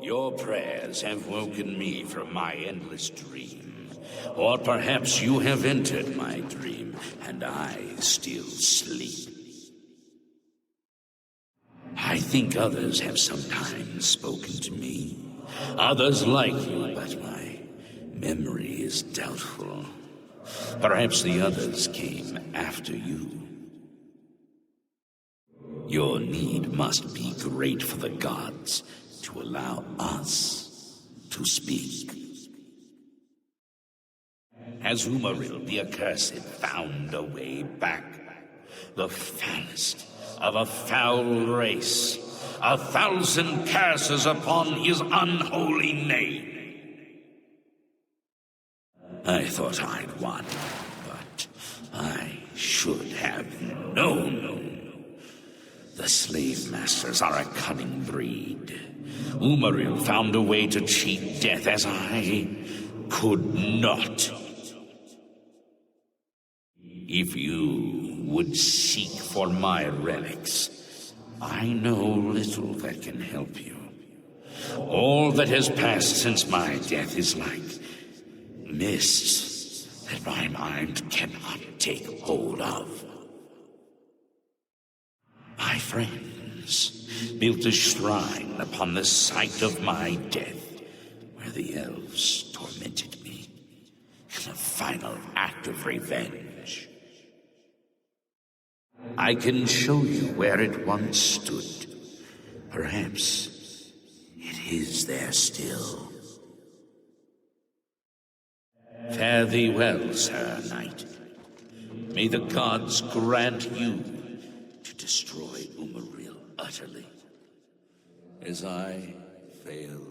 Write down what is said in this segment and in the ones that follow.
Your prayers have woken me from my endless dream. Or perhaps you have entered my dream, and I still sleep. I think others have sometimes spoken to me. Others like you, but my memory is doubtful. Perhaps the others came after you. Your need must be great for the gods to allow us to speak. Has Umaril the Accursed found a way back? The foulest of a foul race. 1,000 curses upon his unholy name. I thought I'd won, but I should have known. The slave masters are a cunning breed. Umaril found a way to cheat death as I could not. If you would seek for my relics, I know little that can help you. All that has passed since my death is like mists that my mind cannot take hold of. My friends built a shrine upon the site of my death, where the elves tormented me in a final act of revenge. I can show you where it once stood. Perhaps it is there still. Fare thee well, Sir Knight. May the gods grant you to destroy Umaril utterly, as I failed.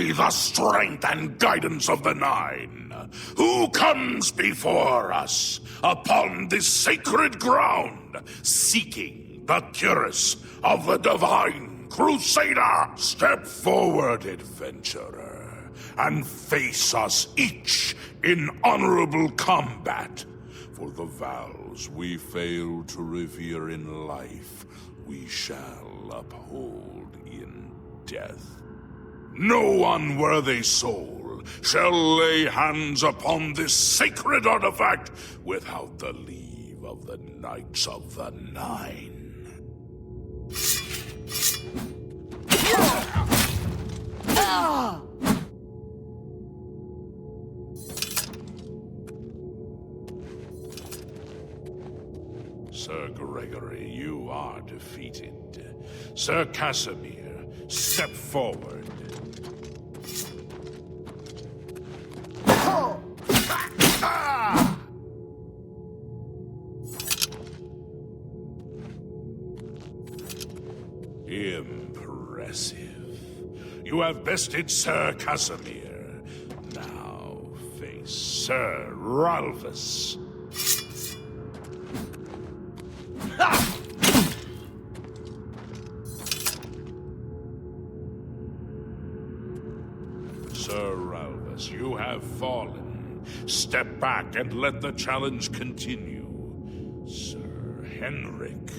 see the strength and guidance of the Nine. Who comes before us upon this sacred ground, seeking the cuirass of the Divine Crusader? Step forward, adventurer, and face us each in honorable combat. For the vows we fail to revere in life, we shall uphold in death. No unworthy soul shall lay hands upon this sacred artifact without the leave of the Knights of the Nine. Sir Gregory, you are defeated. Sir Casimir, step forward. Impressive. You have bested Sir Casimir. Now face Sir Ralphus. Sir Ralphus, you have fallen. Step back and let the challenge continue. Sir Henrik,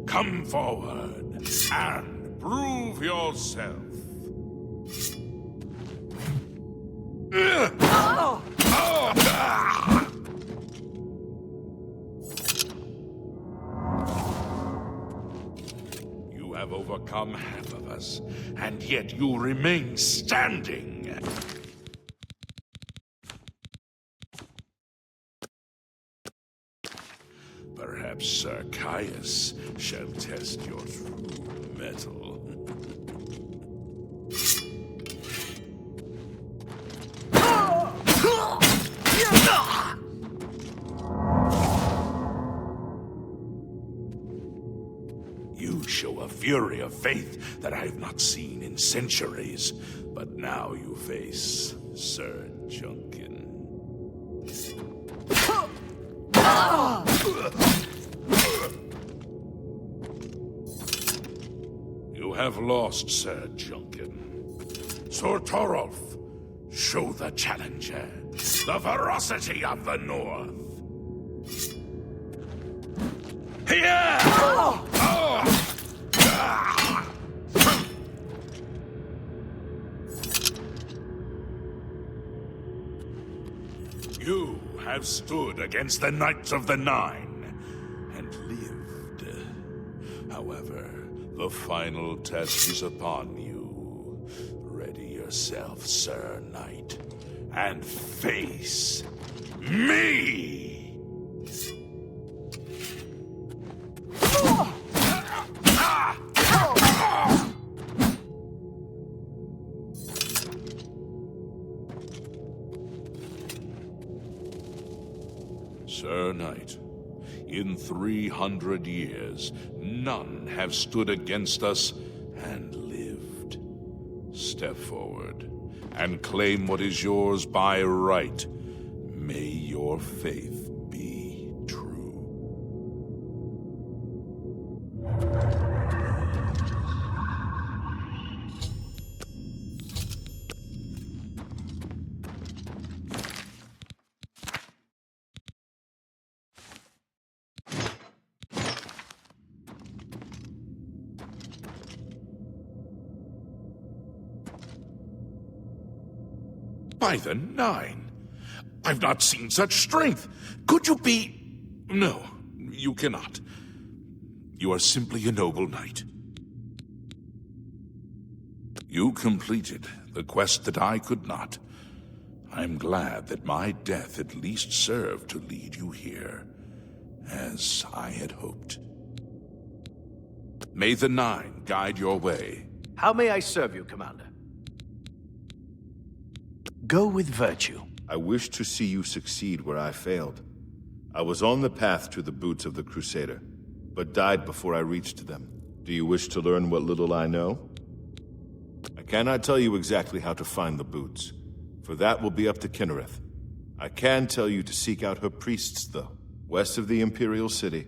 come forward and prove yourself. You have overcome half of us, and yet you remain standing. Perhaps Sir Caius shall test your true mettle. You show a fury of faith that I have not seen in centuries, but now you face Sir Junkin. You have lost, Sir Junkin. Sir Torolf, show the challenger the ferocity of the North. Here! You have stood against the Knights of the Nine and lived. However, the final test is upon you. Ready yourself, Sir Knight, and face me! Sir Knight, in 300 years, none have stood against us and lived. Step forward and claim what is yours by right. May your faith be true. By the Nine! I've not seen such strength! Could you be... No, you cannot. You are simply a noble knight. You completed the quest that I could not. I'm glad that my death at least served to lead you here, as I had hoped. May the Nine guide your way. How may I serve you, Commander? Go with virtue. I wish to see you succeed where I failed. I was on the path to the boots of the Crusader, but died before I reached them. Do you wish to learn what little I know? I cannot tell you exactly how to find the boots, for that will be up to Kinnereth. I can tell you to seek out her priests, though. West of the Imperial City,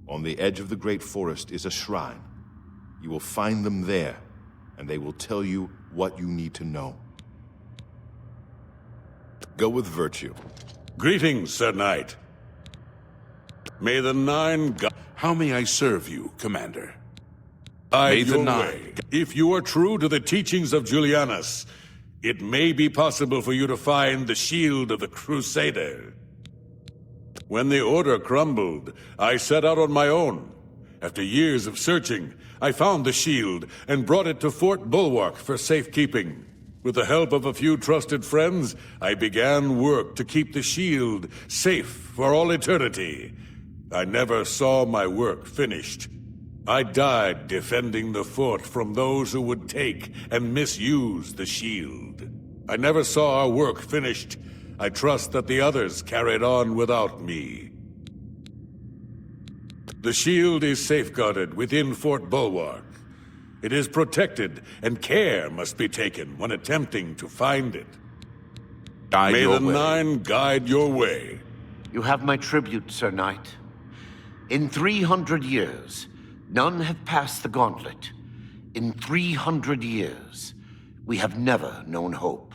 on the edge of the Great Forest, is a shrine. You will find them there, and they will tell you what you need to know. Go with virtue. Greetings, Sir Knight. May the Nine How may I serve you, Commander? guide the your Nine way. If you are true to the teachings of Julianus, it may be possible for you to find the shield of the Crusader. When the Order crumbled, I set out on my own. After years of searching, I found the shield and brought it to Fort Bulwark for safekeeping. With the help of a few trusted friends, I began work to keep the shield safe for all eternity. I never saw my work finished. I died defending the fort from those who would take and misuse the shield. I never saw our work finished. I trust that the others carried on without me. The shield is safeguarded within Fort Bulwark. It is protected, and care must be taken when attempting to find it. May the Nine guide your way. You have my tribute, Sir Knight. In 300 years, none have passed the gauntlet. In 300 years, we have never known hope.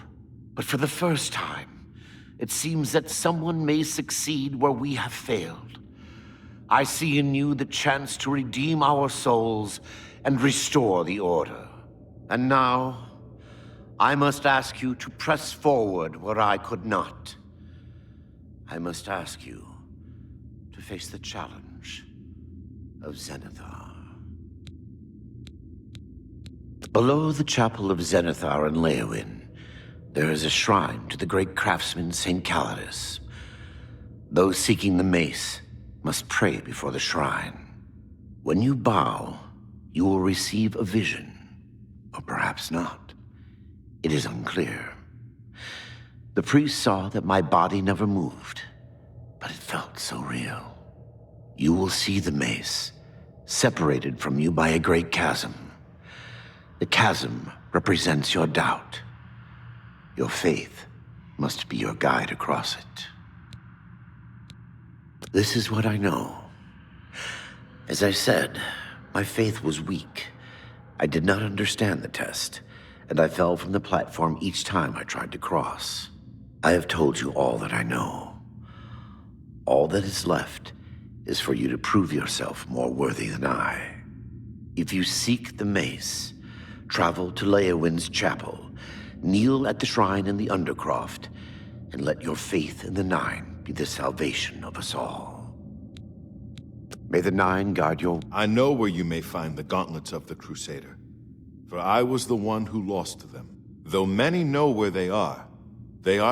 But for the first time, it seems that someone may succeed where we have failed. I see in you the chance to redeem our souls and restore the Order. And now, I must ask you to press forward where I could not. I must ask you to face the challenge of Zenithar. Below the chapel of Zenithar in Leowyn, there is a shrine to the great craftsman St. Calidus. Those seeking the mace must pray before the shrine. When you bow, you will receive a vision, or perhaps not. It is unclear. The priest saw that my body never moved, but it felt so real. You will see the mace, separated from you by a great chasm. The chasm represents your doubt. Your faith must be your guide across it. This is what I know. As I said, my faith was weak. I did not understand the test, and I fell from the platform each time I tried to cross. I have told you all that I know. All that is left is for you to prove yourself more worthy than I. If you seek the mace, travel to Leowyn's chapel, kneel at the shrine in the Undercroft, and let your faith in the Nine be the salvation of us all. May the Nine guide your... I know where you may find the gauntlets of the Crusader, for I was the one who lost them. Though many know where they are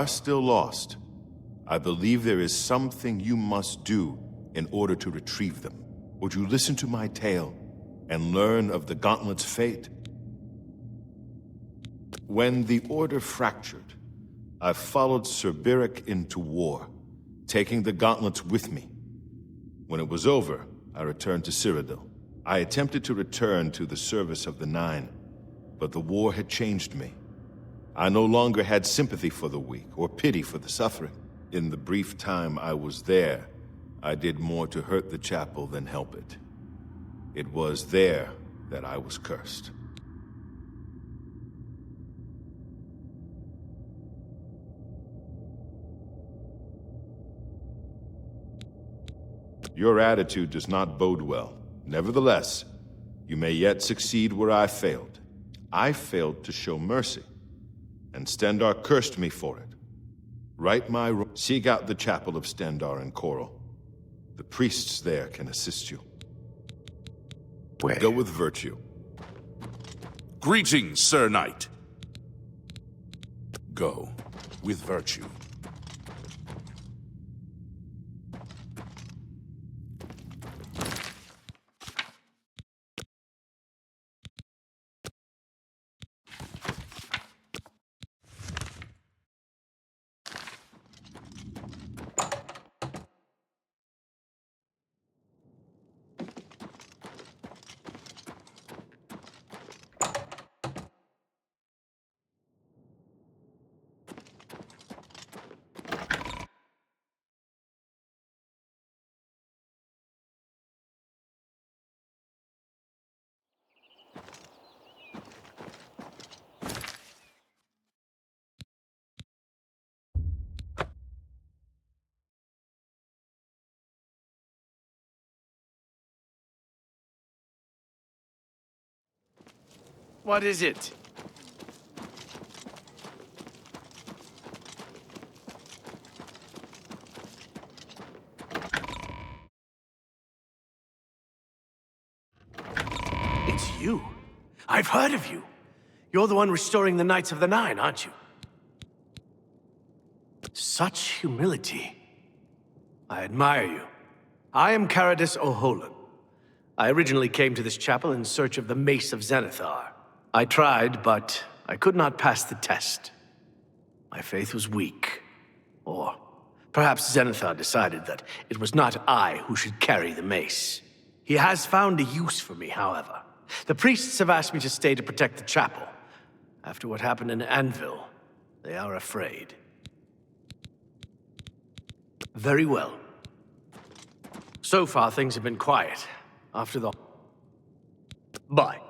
still lost. I believe there is something you must do in order to retrieve them. Would you listen to my tale and learn of the gauntlet's fate? When the Order fractured, I followed Sir Beric into war, taking the gauntlets with me. When it was over, I returned to Cyrodiil. I attempted to return to the service of the Nine, but the war had changed me. I no longer had sympathy for the weak or pity for the suffering. In the brief time I was there, I did more to hurt the chapel than help it. It was there that I was cursed. Your attitude does not bode well. Nevertheless, you may yet succeed where I failed. I failed to show mercy, and Stendarr cursed me for it. Right my seek out the chapel of Stendarr in Coral. The priests there can assist you. Where? Go with virtue. Greetings, Sir Knight. Go with virtue. What is it? It's you. I've heard of you. You're the one restoring the Knights of the Nine, aren't you? Such humility. I admire you. I am Caradus O'Holan. I originally came to this chapel in search of the Mace of Zenithar. I tried, but I could not pass the test. My faith was weak. Or perhaps Zenithar decided that it was not I who should carry the mace. He has found a use for me, however. The priests have asked me to stay to protect the chapel. After what happened in Anvil, they are afraid. Very well. So far, things have been quiet. After the... Bye.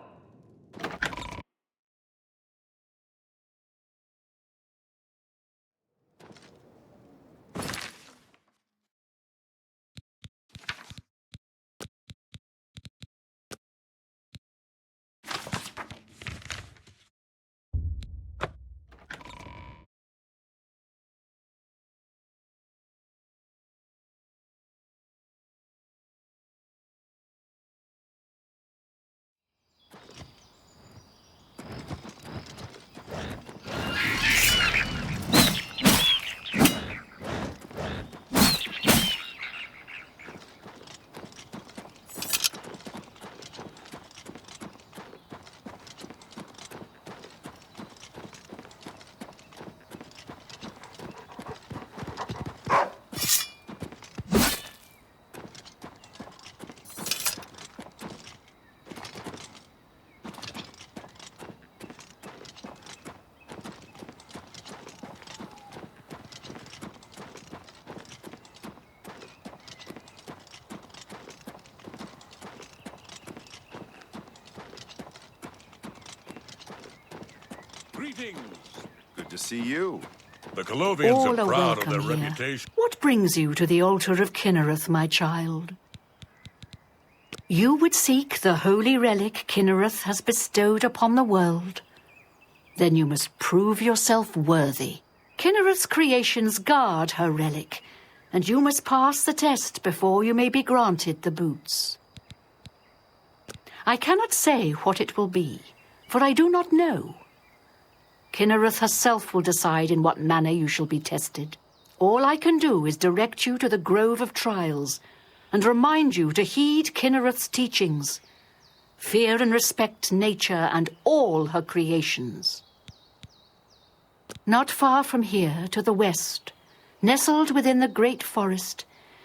Greetings! Good to see you. The Colovians All are are proud of welcome their here. reputation. What brings you to the altar of Kinnereth, my child? You would seek the holy relic Kinnereth has bestowed upon the world. Then you must prove yourself worthy. Kinnereth's creations guard her relic, and you must pass the test before you may be granted the boots. I cannot say what it will be, for I do not know. Kinnereth herself will decide in what manner you shall be tested. All I can do is direct you to the Grove of Trials, and remind you to heed Kinnereth's teachings. Fear and respect nature and all her creations. Not far from here, to the west, nestled within the great forest,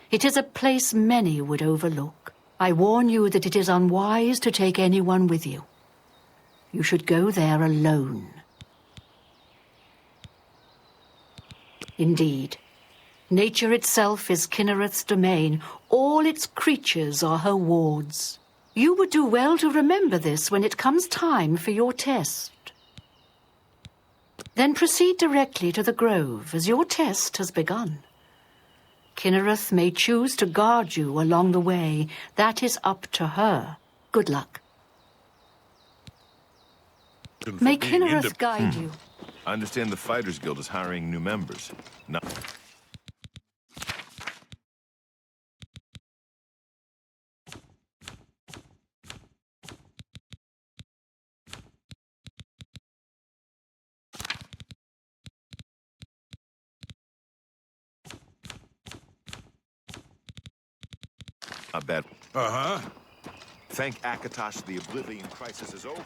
it is a place many would overlook. I warn you that it is unwise to take anyone with you. You should go there alone. Indeed, nature itself is Kinnereth's domain. All its creatures are her wards. You would do well to remember this when it comes time for your test. Then proceed directly to the grove, as your test has begun. Kinnereth may choose to guard you along the way. That is up to her. Good luck. May Kinnereth guide you. I understand the Fighters Guild is hiring new members. Not bad. Uh-huh. Thank Akatosh, the Oblivion crisis is over.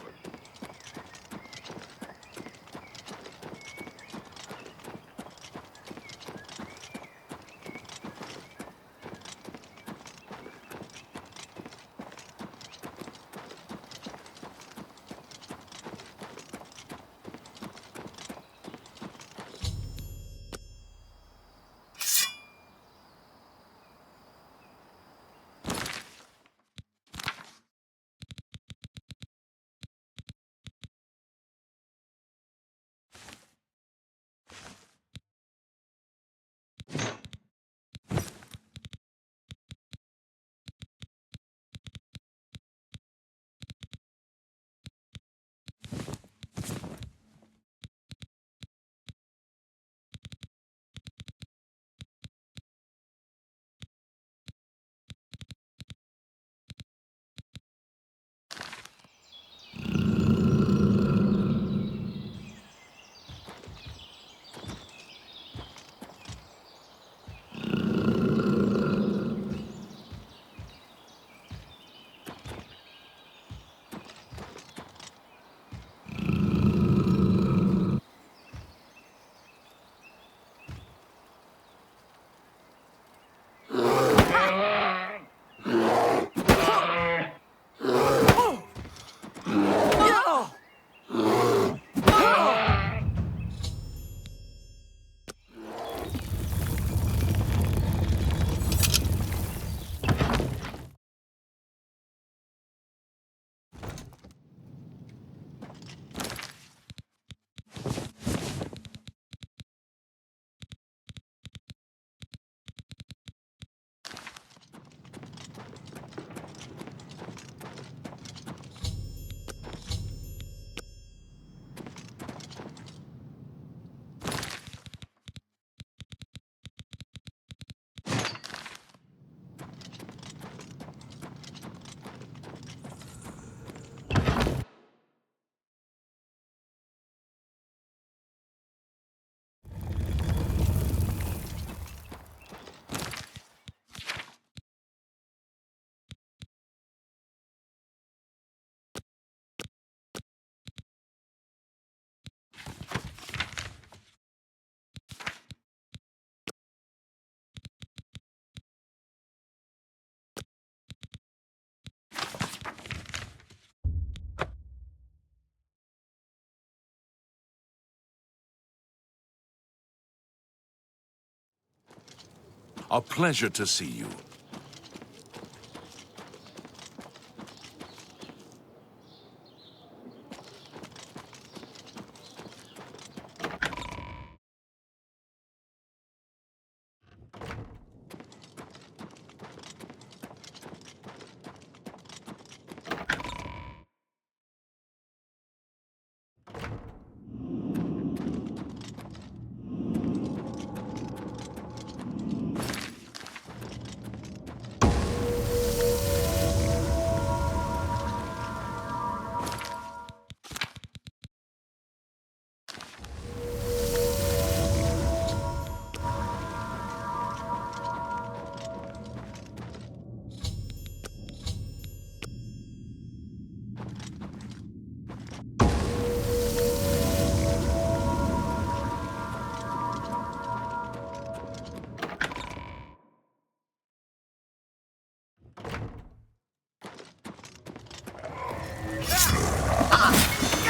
A pleasure to see you.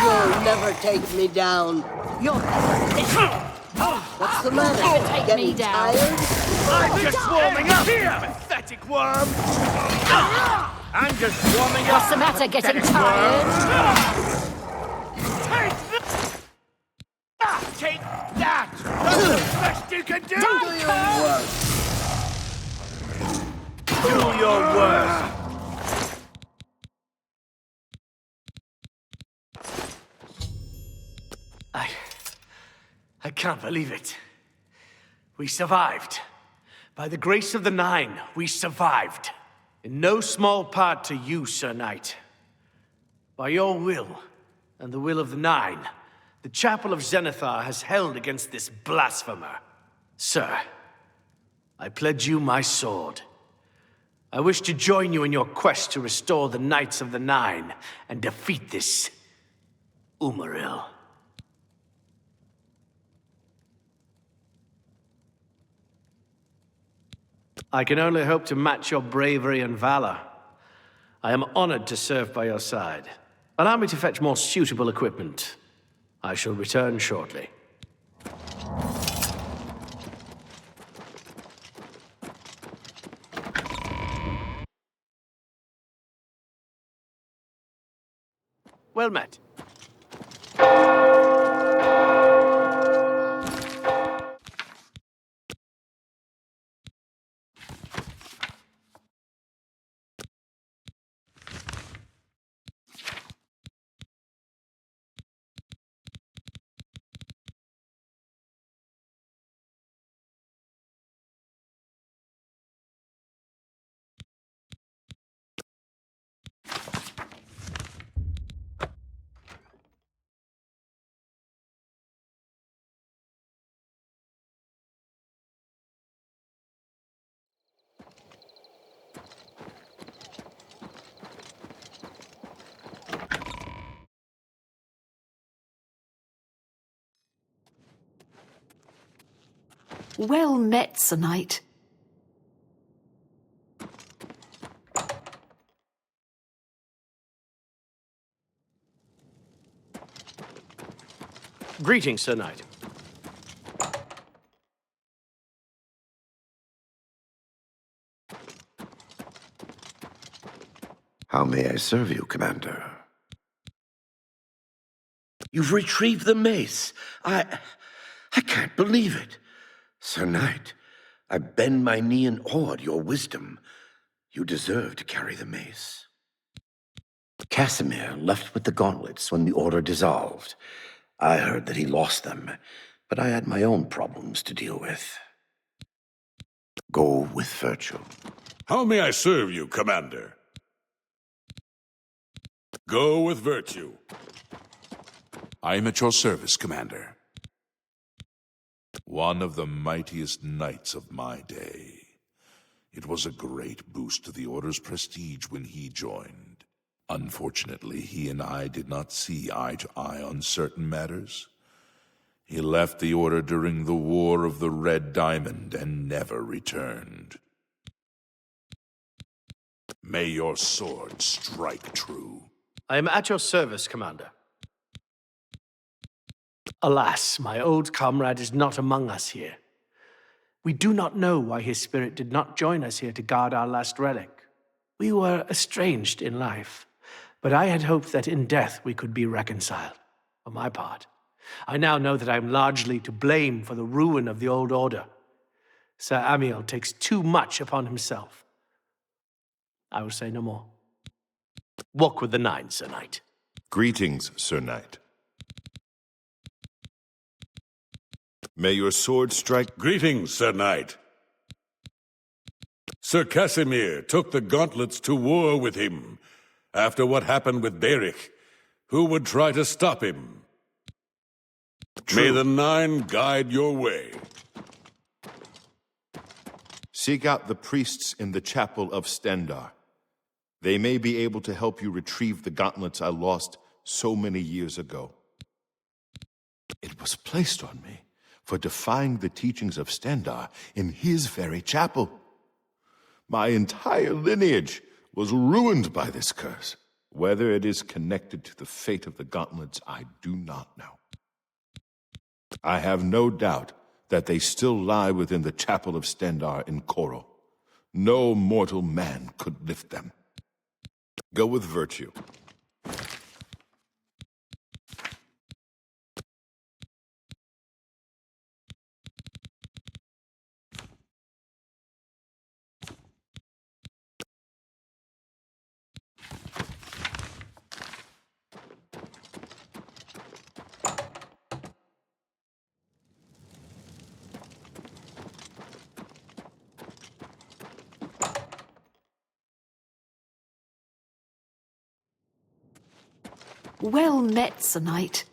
You'll never take me down. You're What's the matter? take Getting me down. tired? I'm just warming up here, pathetic worm! I'm just warming What's the matter, getting tired? Take that! That's the best you can do! Do your worst! I can't believe it. We survived. By the grace of the Nine, we survived. In no small part to you, Sir Knight. By your will, and the will of the Nine, the Chapel of Zenithar has held against this blasphemer. Sir, I pledge you my sword. I wish to join you in your quest to restore the Knights of the Nine and defeat this Umaril. I can only hope to match your bravery and valor. I am honored to serve by your side. Allow me to fetch more suitable equipment. I shall return shortly. Well met. Well met, Sir Knight. Greetings, Sir Knight. How may I serve you, Commander? You've retrieved the mace. I can't believe it. Sir Knight, I bend my knee in awe at your wisdom. You deserve to carry the mace. Casimir left with the gauntlets when the Order dissolved. I heard that he lost them, but I had my own problems to deal with. Go with virtue. How may I serve you, Commander? Go with virtue. I am at your service, Commander. One of the mightiest knights of my day. It was a great boost to the Order's prestige when he joined. Unfortunately, he and I did not see eye to eye on certain matters. He left the Order during the War of the Red Diamond and never returned. May your sword strike true. I am at your service, Commander. Alas, my old comrade is not among us here. We do not know why his spirit did not join us here to guard our last relic. We were estranged in life, but I had hoped that in death we could be reconciled. For my part, I now know that I am largely to blame for the ruin of the old order. Sir Amiel takes too much upon himself. I will say no more. Walk with the Nine, Sir Knight. Greetings, Sir Knight. May your sword strike... Greetings, Sir Knight. Sir Casimir took the gauntlets to war with him after what happened with Beric. Who would try to stop him? True. May the Nine guide your way. Seek out the priests in the chapel of Stendar. They may be able to help you retrieve the gauntlets I lost so many years ago. It was placed on me for defying the teachings of Stendar in his very chapel. My entire lineage was ruined by this curse. Whether it is connected to the fate of the gauntlets, I do not know. I have no doubt that they still lie within the chapel of Stendar in Coral. No mortal man could lift them. Go with virtue. Well met, Sir Knight.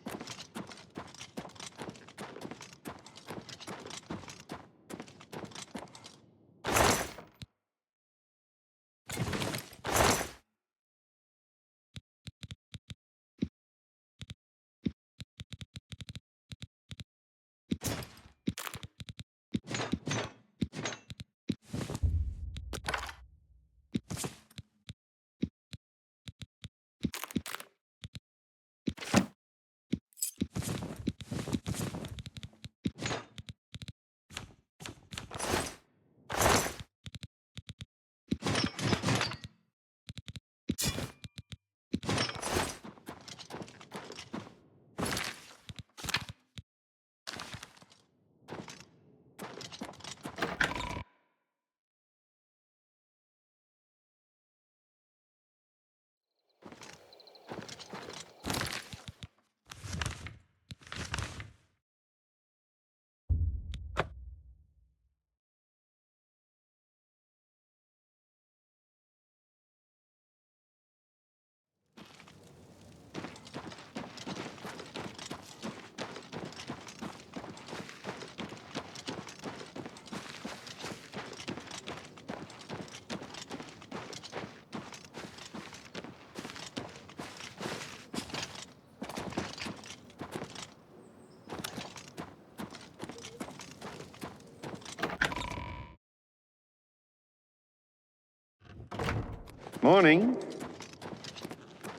Morning.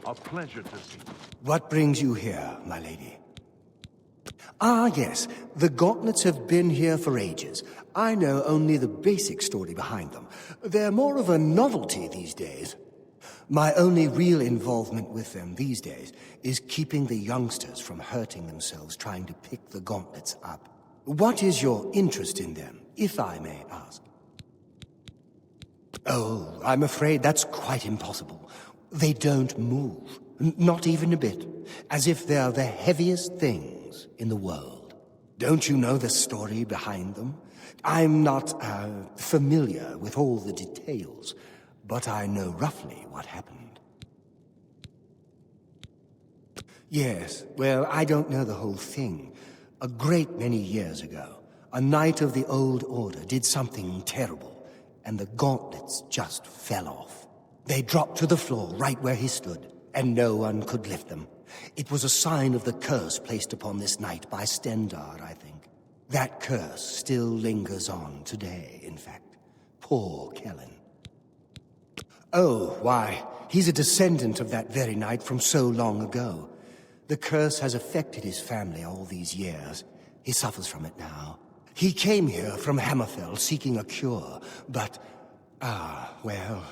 A pleasure to see you. What brings you here, my lady? Ah, yes. The gauntlets have been here for ages. I know only the basic story behind them. They're more of a novelty these days. My only real involvement with them these days is keeping the youngsters from hurting themselves trying to pick the gauntlets up. What is your interest in them, if I may ask? Oh, I'm afraid that's quite impossible. They don't move, not even a bit, as if they're the heaviest things in the world. Don't you know the story behind them? I'm not, familiar with all the details, but I know roughly what happened. Yes, well, I don't know the whole thing. A great many years ago, a knight of the Old Order did something terrible, and the gauntlets just fell off. They dropped to the floor right where he stood, and no one could lift them. It was a sign of the curse placed upon this knight by Stendar, I think. That curse still lingers on today, in fact. Poor Kellen. Oh, why, he's a descendant of that very knight from so long ago. The curse has affected his family all these years. He suffers from it now. He came here from Hammerfell seeking a cure, but... well,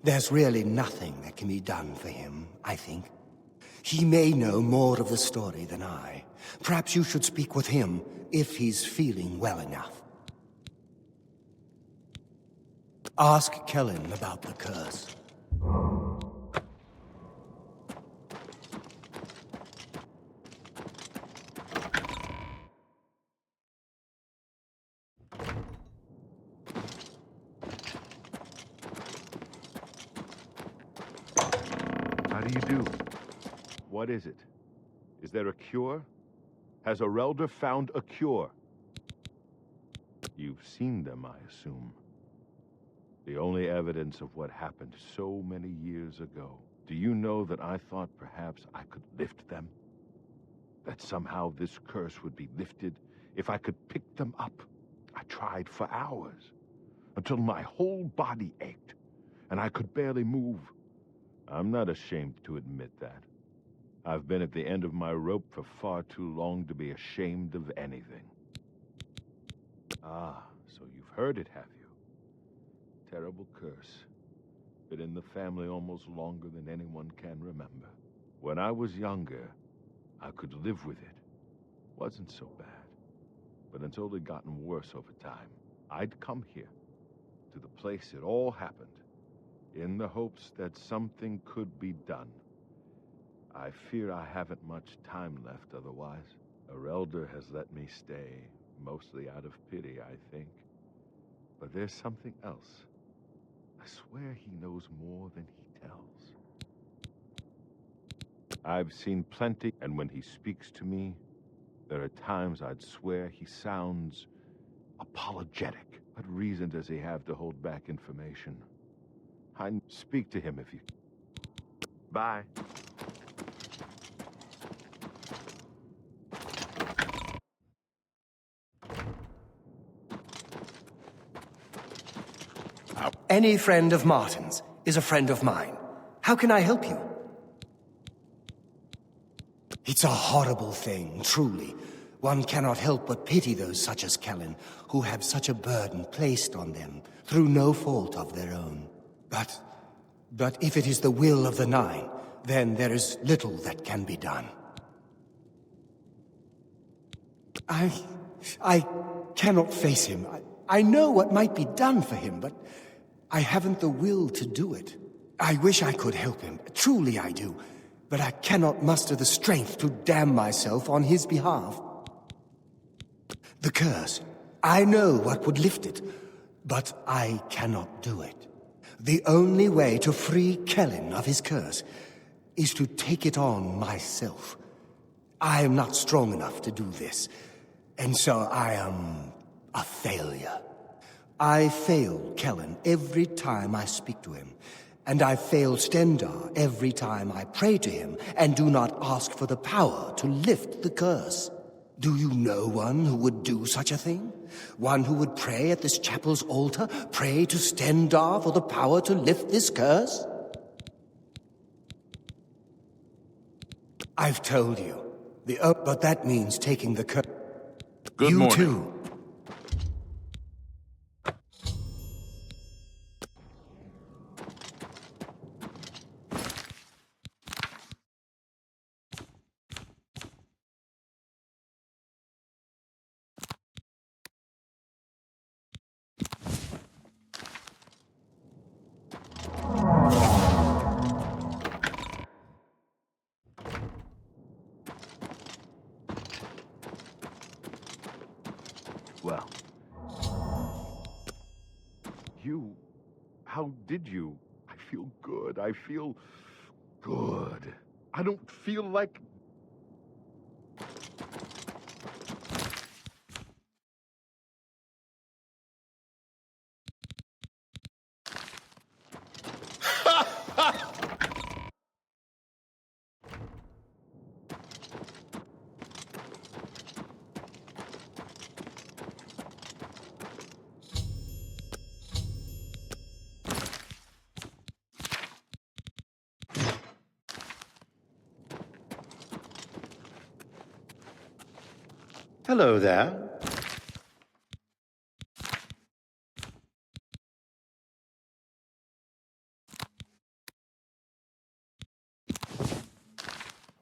there's really nothing that can be done for him, I think. He may know more of the story than I. Perhaps you should speak with him, if he's feeling well enough. Ask Kellen about the curse. How do you do? What is it? Is there a cure? Has Arelder found a cure? You've seen them, I assume. The only evidence of what happened so many years ago. Do you know that I thought perhaps I could lift them? That somehow this curse would be lifted if I could pick them up. I tried for hours, until my whole body ached, and I could barely move. I'm not ashamed to admit that. I've been at the end of my rope for far too long to be ashamed of anything. Ah, so you've heard it, have you? Terrible curse. Been in the family almost longer than anyone can remember. When I was younger, I could live with it. Wasn't so bad. But it's only gotten worse over time. I'd come here, to the place it all happened, in the hopes that something could be done. I fear I haven't much time left otherwise. Arelder has let me stay, mostly out of pity, I think. But there's something else. I swear he knows more than he tells. I've seen plenty, and when he speaks to me, there are times I'd swear he sounds apologetic. What reason does he have to hold back information? Speak to him if you... Bye. Any friend of Martin's is a friend of mine. How can I help you? It's a horrible thing, truly. One cannot help but pity those such as Kellen, who have such a burden placed on them, through no fault of their own. But if it is the will of the Nine, then there is little that can be done. I cannot face him. I know what might be done for him, but I haven't the will to do it. I wish I could help him. Truly I do. But I cannot muster the strength to damn myself on his behalf. The curse. I know what would lift it, but I cannot do it. The only way to free Kellen of his curse is to take it on myself. I am not strong enough to do this, and so I am a failure. I fail Kellen every time I speak to him, and I fail Stendar every time I pray to him and do not ask for the power to lift the curse. Do you know one who would do such a thing? One who would pray at this chapel's altar, pray to Stendar for the power to lift this curse? I've told you. But that means taking the curse. Good morning. You too. Well. How did you? I feel good. I feel good. I don't feel like... Hello there.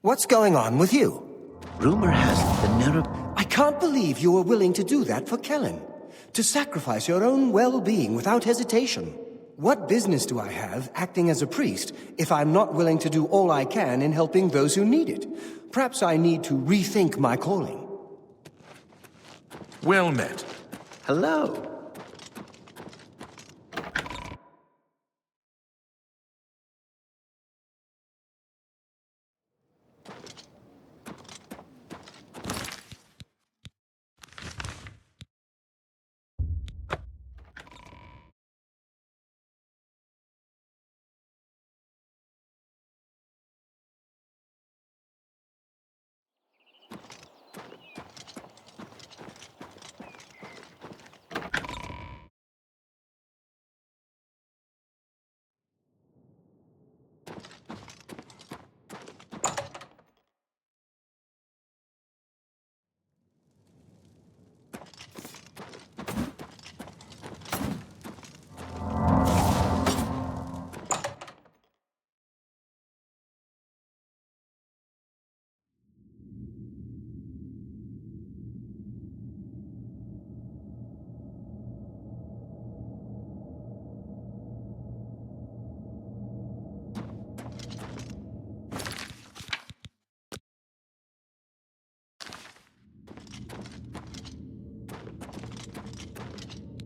What's going on with you? Rumor has it the Nera... I can't believe you were willing to do that for Kellen. To sacrifice your own well-being without hesitation. What business do I have acting as a priest if I'm not willing to do all I can in helping those who need it? Perhaps I need to rethink my calling. Well met. Hello.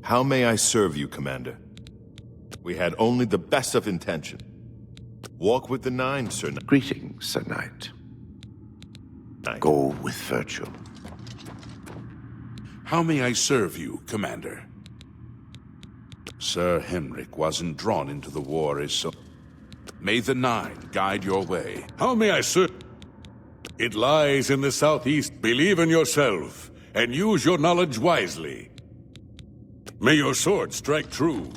How may I serve you, Commander? We had only the best of intention. Walk with the Nine, Sir Knight. Greetings, Sir Knight. Go with virtue. How may I serve you, Commander? Sir Henrik wasn't drawn into the war as so... May the Nine guide your way. How may I serve? It lies in the southeast. Believe in yourself, and use your knowledge wisely. May your sword strike true.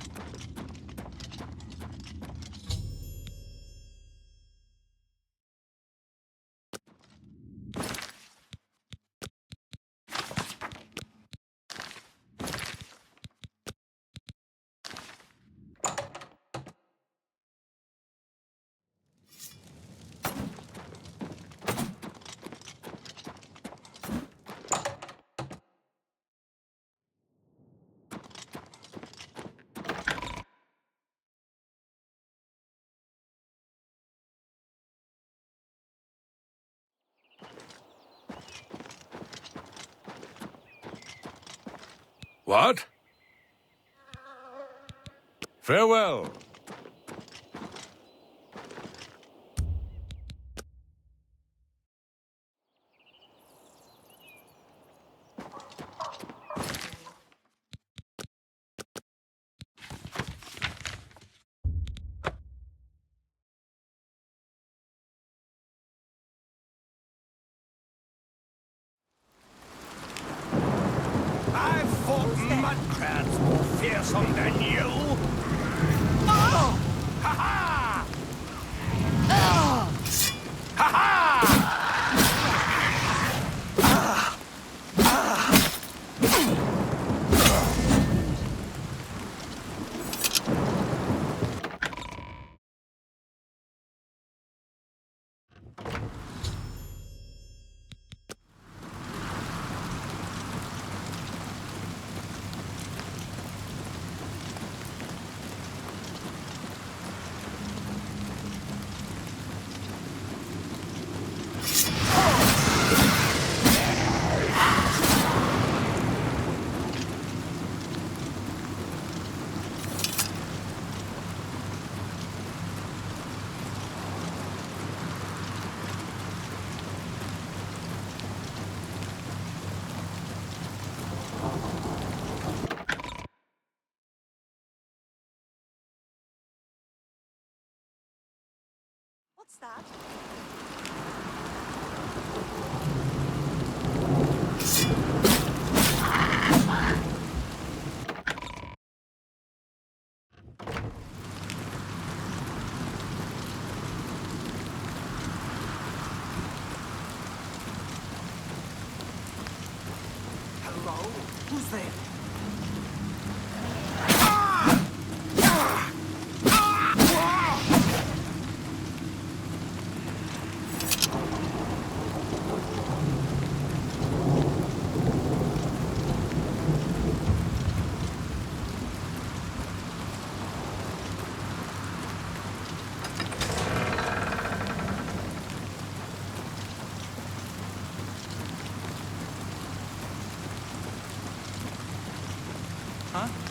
What? Farewell. I've fought mudcrabs more fearsome than you! Oh! Ha-ha! Oh! Ha-ha! What's that? Hello? Who's there? Huh?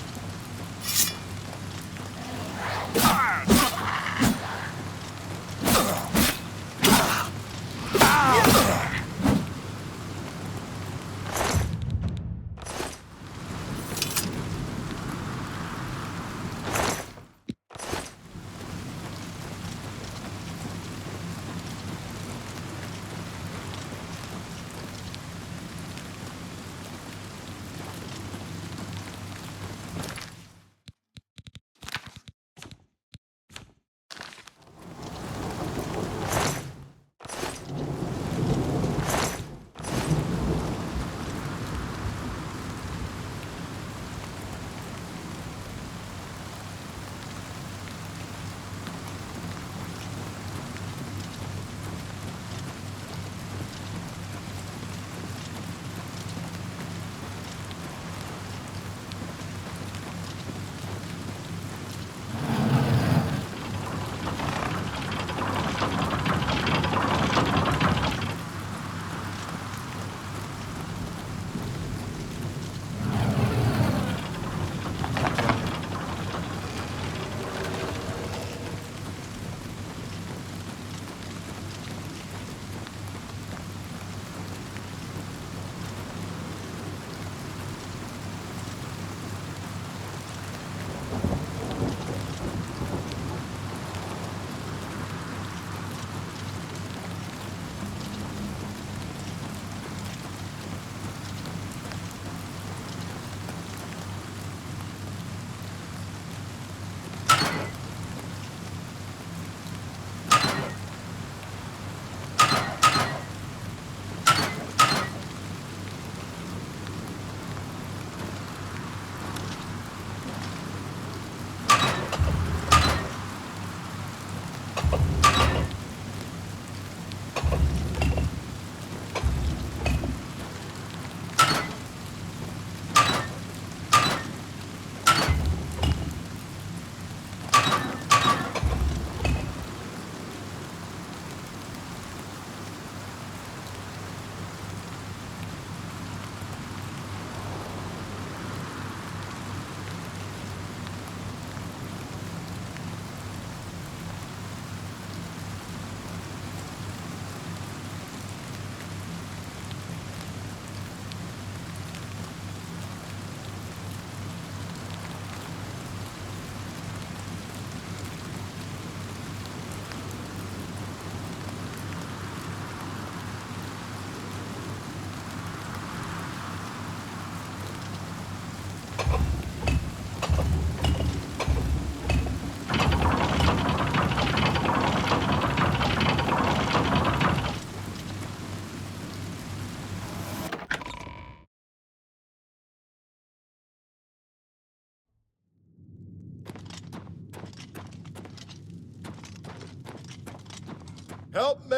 Help me!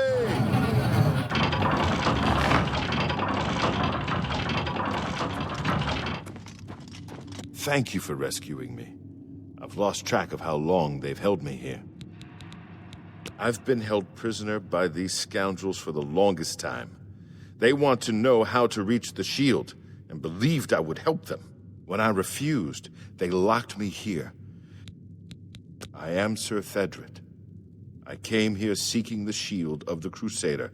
Thank you for rescuing me. I've lost track of how long they've held me here. I've been held prisoner by these scoundrels for the longest time. They want to know how to reach the shield, and believed I would help them. When I refused, they locked me here. I am Sir Thedred. I came here seeking the shield of the Crusader,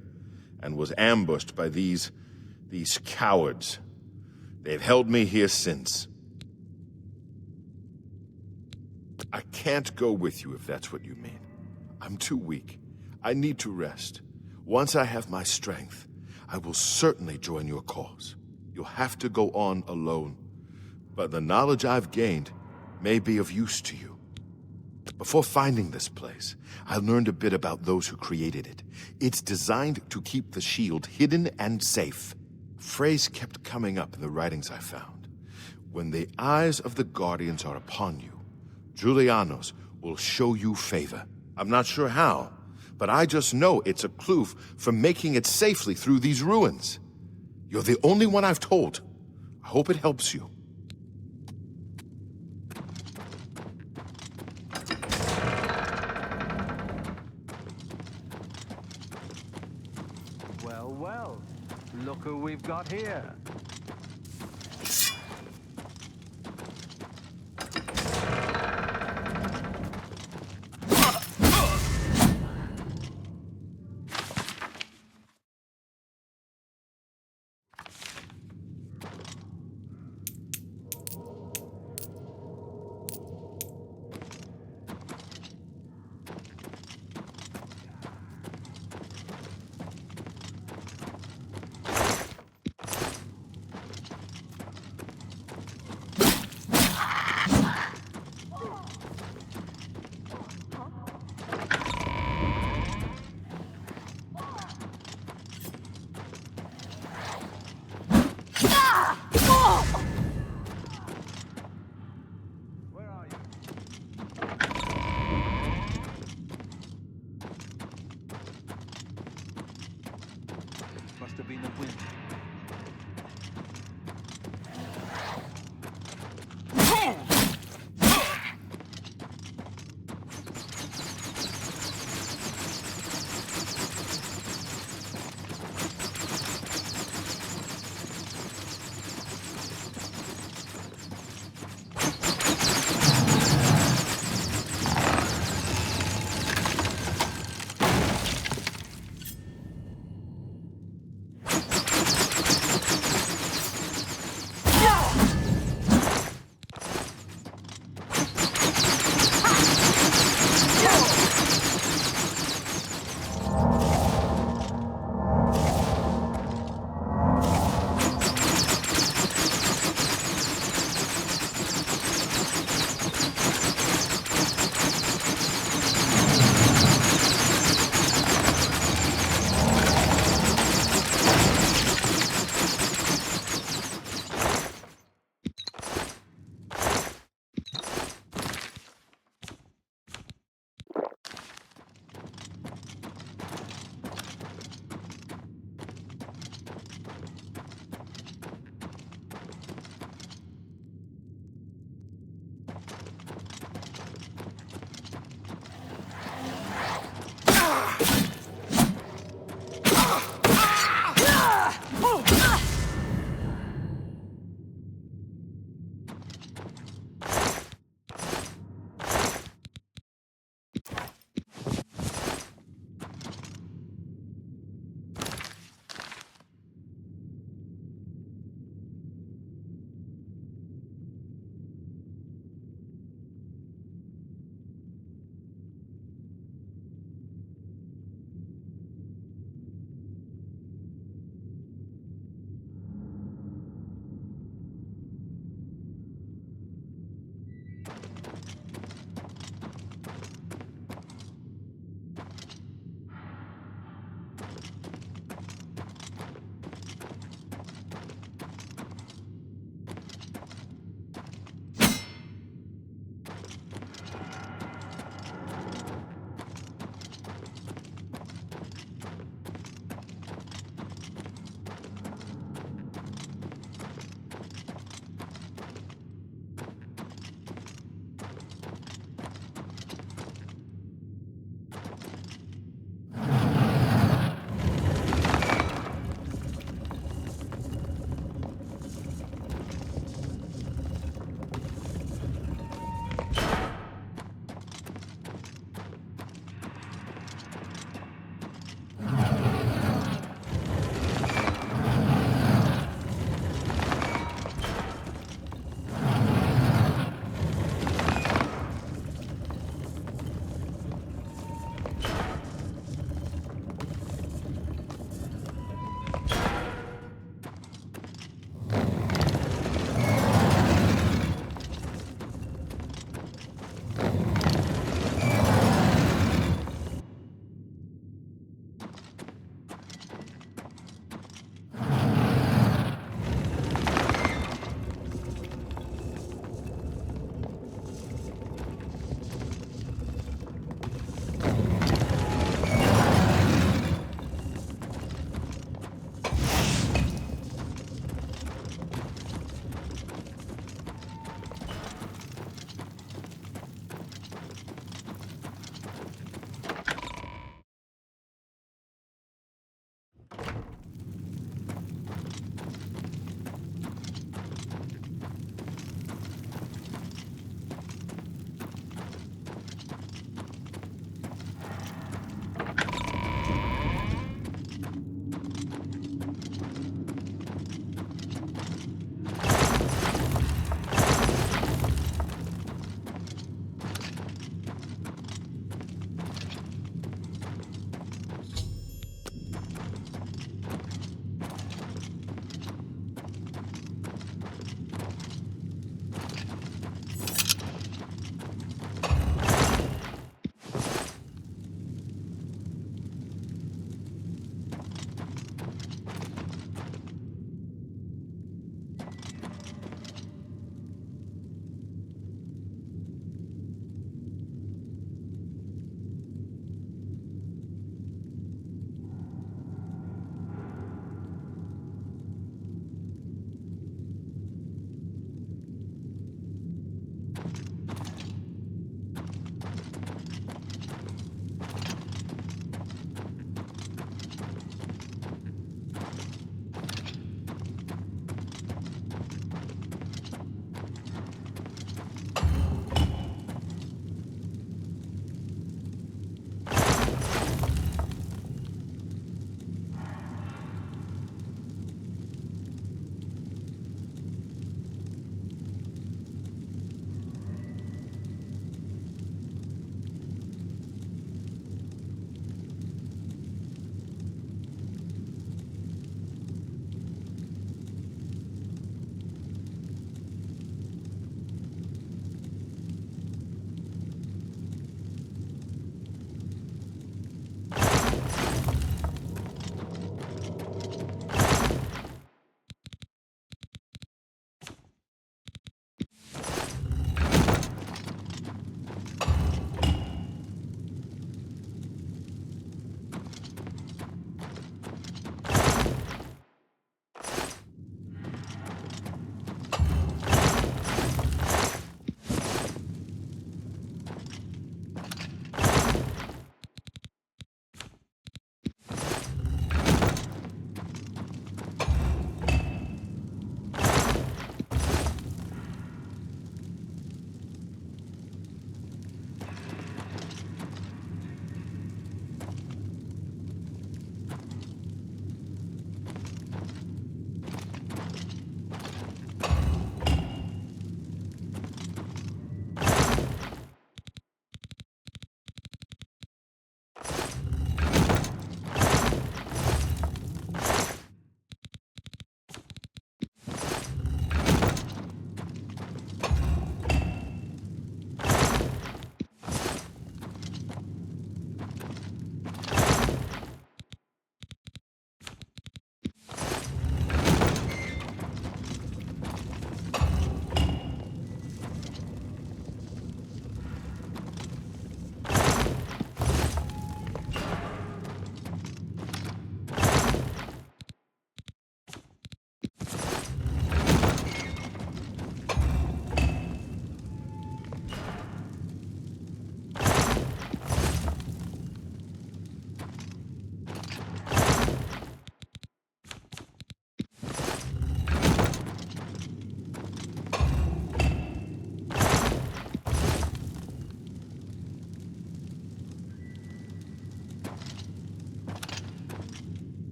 and was ambushed by these cowards. They've held me here since. I can't go with you if that's what you mean. I'm too weak. I need to rest. Once I have my strength, I will certainly join your cause. You'll have to go on alone, but the knowledge I've gained may be of use to you. Before finding this place, I learned a bit about those who created it. It's designed to keep the shield hidden and safe. A phrase kept coming up in the writings I found. When the eyes of the Guardians are upon you, Julianos will show you favor. I'm not sure how, but I just know it's a clue for making it safely through these ruins. You're the only one I've told. I hope it helps you. Well, well. Look who we've got here.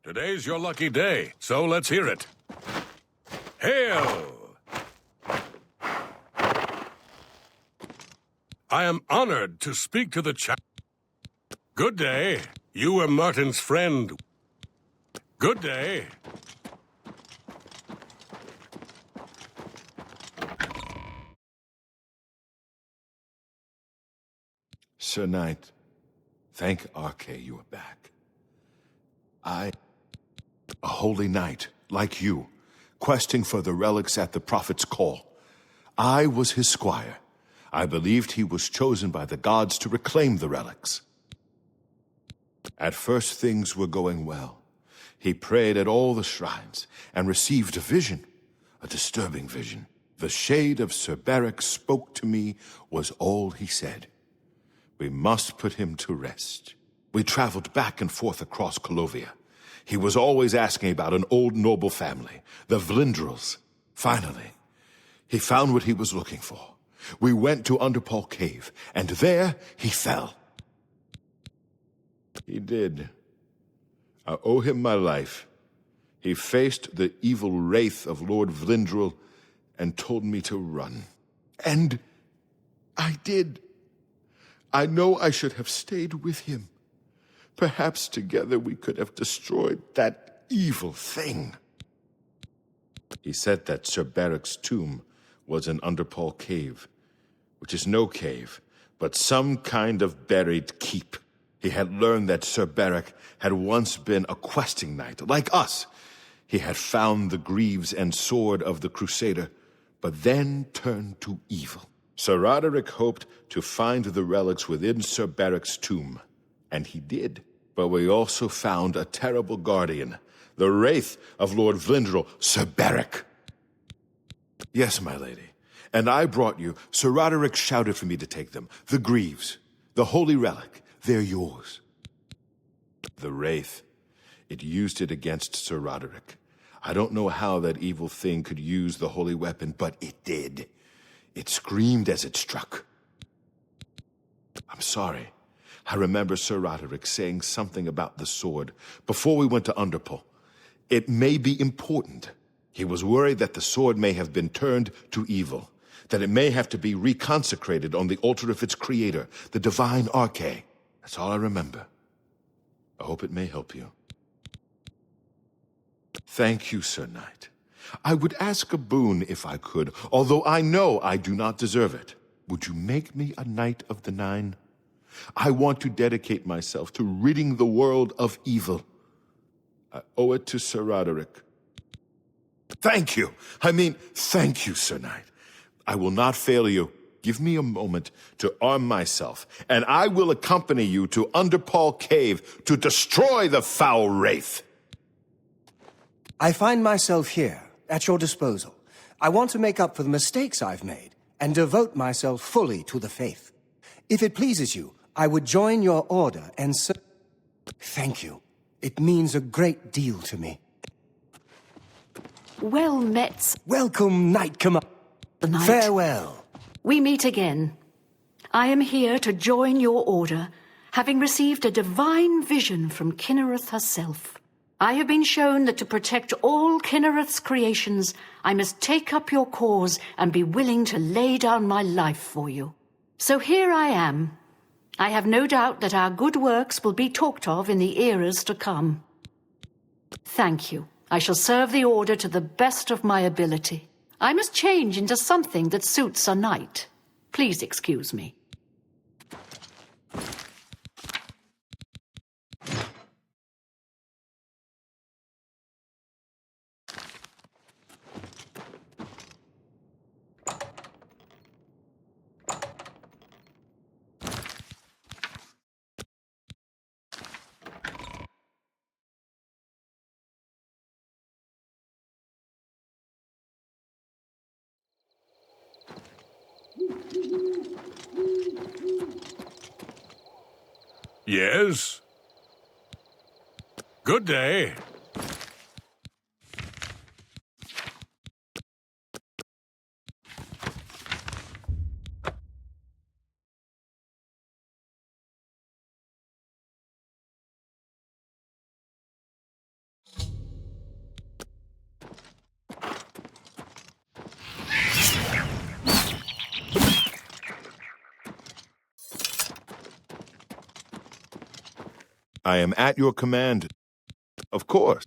Today's your lucky day, so let's hear it. Hail! I am honored to speak to the Good day. You were Martin's friend. Good day. Sir Knight, thank Arche you are back. A holy knight, like you, questing for the relics at the Prophet's call. I was his squire. I believed he was chosen by the gods to reclaim the relics. At first things were going well. He prayed at all the shrines and received a vision, a disturbing vision. The shade of Sir Beric spoke to me was all he said. We must put him to rest. We traveled back and forth across Colovia. He was always asking about an old noble family, the Vlindrels. Finally, he found what he was looking for. We went to Underpall Cave, and there he fell. He did. I owe him my life. He faced the evil wraith of Lord Vlindrel and told me to run. And I did. I know I should have stayed with him. Perhaps together we could have destroyed that evil thing. He said that Sir Beric's tomb was in Underpall Cave, which is no cave, but some kind of buried keep. He had learned that Sir Beric had once been a questing knight, like us. He had found the greaves and sword of the Crusader, but then turned to evil. Sir Roderick hoped to find the relics within Sir Beric's tomb, and he did. But we also found a terrible guardian, the wraith of Lord Vlindrel, Sir Beric. Yes, my lady, and I brought you. Sir Roderick shouted for me to take them. The greaves, the holy relic, they're yours. The wraith, it used it against Sir Roderick. I don't know how that evil thing could use the holy weapon, but it did. It screamed as it struck. I'm sorry. I remember Sir Roderick saying something about the sword before we went to Underpall. It may be important. He was worried that the sword may have been turned to evil, that it may have to be reconsecrated on the altar of its creator, the divine Arche. That's all I remember. I hope it may help you. Thank you, Sir Knight. I would ask a boon if I could, although I know I do not deserve it. Would you make me a Knight of the Nine? I want to dedicate myself to ridding the world of evil. I owe it to Sir Roderick. Thank you. Thank you, Sir Knight. I will not fail you. Give me a moment to arm myself, and I will accompany you to Underpall Cave to destroy the foul wraith. I find myself here, at your disposal. I want to make up for the mistakes I've made and devote myself fully to the faith. If it pleases you, I would join your order and serve. Thank you. It means a great deal to me. Well met. Welcome, Knight Commander. Farewell. We meet again. I am here to join your order, having received a divine vision from Kinnereth herself. I have been shown that to protect all Kinnereth's creations, I must take up your cause and be willing to lay down my life for you. So here I am. I have no doubt that our good works will be talked of in the eras to come. Thank you. I shall serve the order to the best of my ability. I must change into something that suits a knight. Please excuse me. Yes? Good day. I am at your command. Of course.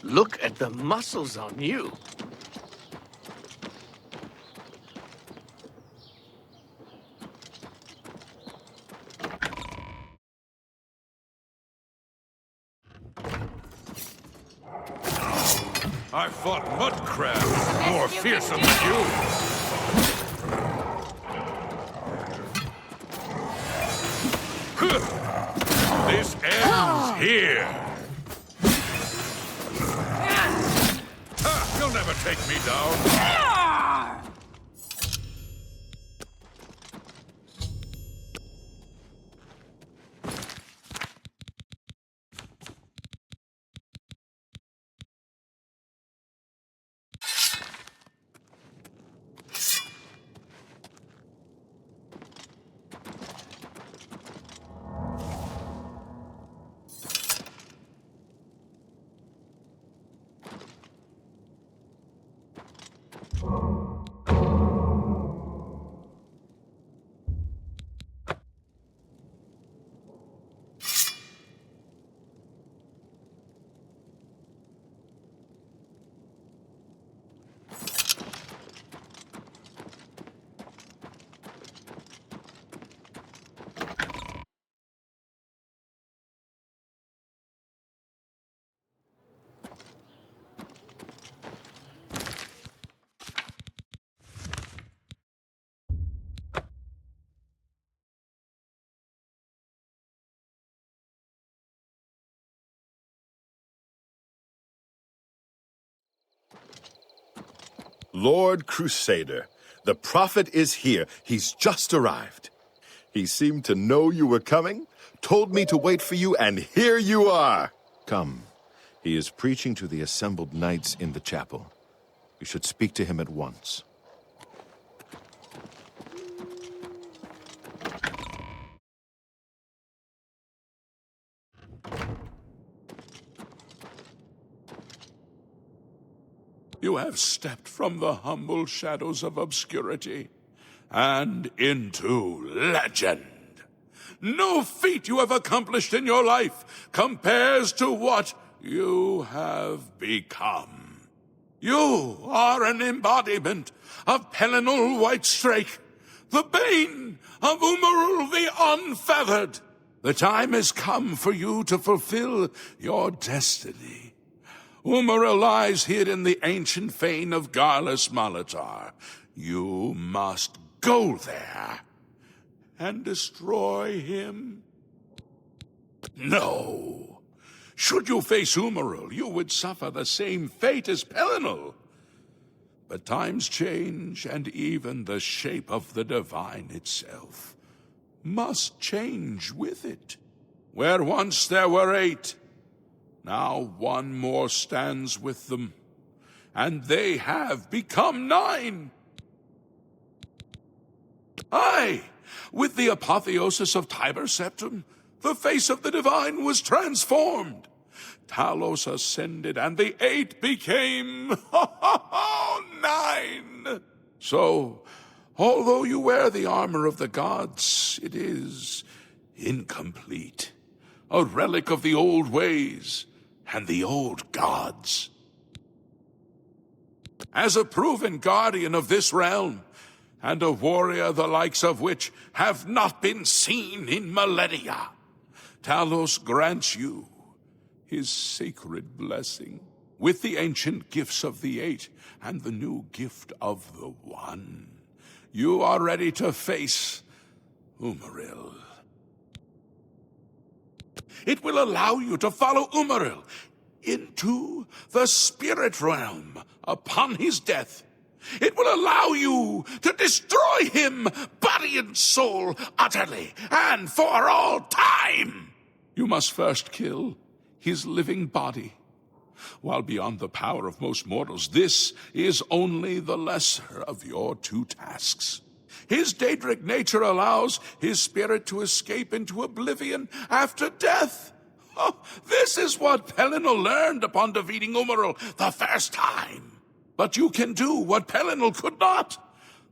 Look at the muscles on you. I fought mud crabs more fearsome than you. This ends here. You'll never take me down. Lord Crusader, the prophet is here. He's just arrived. He seemed to know you were coming, told me to wait for you, and here you are. Come. He is preaching to the assembled knights in the chapel. You should speak to him at once. You have stepped from the humble shadows of obscurity and into legend. No feat you have accomplished in your life compares to what you have become. You are an embodiment of Pelinal Whitestrake, the bane of Umarul the Unfeathered. The time has come for you to fulfill your destiny. Umaril lies hid in the ancient fane of Garlus Malatar. You must go there and destroy him. No. Should you face Umaril, you would suffer the same fate as Pelinal. But times change, and even the shape of the divine itself must change with it. Where once there were 8, now one more stands with them, and they have become 9. Aye, with the apotheosis of Tiber Septim, the face of the divine was transformed. Talos ascended, and the 8 became 9. So, although you wear the armor of the gods, it is incomplete, a relic of the old ways and the old gods. As a proven guardian of this realm, and a warrior the likes of which have not been seen in millennia, Talos grants you his sacred blessing, with the ancient gifts of the 8 and the new gift of the 1. You are ready to face Umaril. It will allow you to follow Umaril into the spirit realm upon his death. It will allow you to destroy him, body and soul, utterly and for all time. You must first kill his living body. While beyond the power of most mortals, this is only the lesser of your 2 tasks. His Daedric nature allows his spirit to escape into oblivion after death. Oh, this is what Pelinal learned upon defeating Umaril the first time. But you can do what Pelinal could not.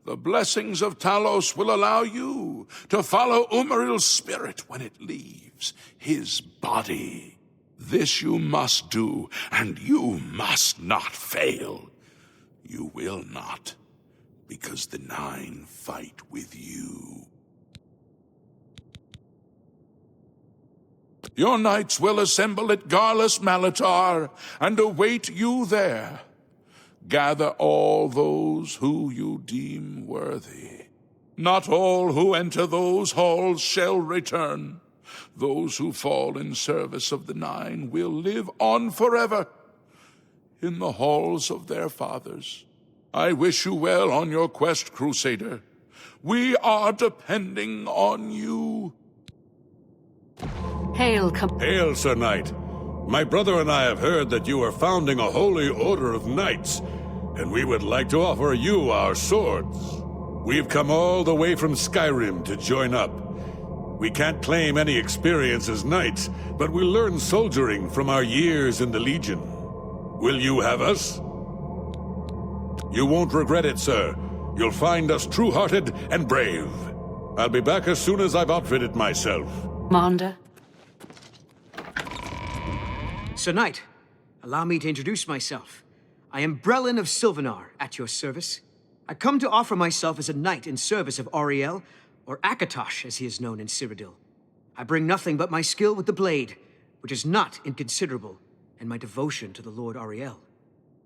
The blessings of Talos will allow you to follow Umaril's spirit when it leaves his body. This you must do, and you must not fail. You will not, because the Nine fight with you. Your knights will assemble at Garlus Malatar and await you there. Gather all those who you deem worthy. Not all who enter those halls shall return. Those who fall in service of the Nine will live on forever in the halls of their fathers. I wish you well on your quest, Crusader. We are depending on you. Hail, Sir Knight. My brother and I have heard that you are founding a holy order of knights, and we would like to offer you our swords. We've come all the way from Skyrim to join up. We can't claim any experience as knights, but we learn soldiering from our years in the Legion. Will you have us? You won't regret it, sir. You'll find us true-hearted and brave. I'll be back as soon as I've outfitted myself. Commander? Sir Knight, allow me to introduce myself. I am Brelin of Sylvanar, at your service. I come to offer myself as a knight in service of Auriel, or Akatosh, as he is known in Cyrodiil. I bring nothing but my skill with the blade, which is not inconsiderable, and my devotion to the Lord Auriel.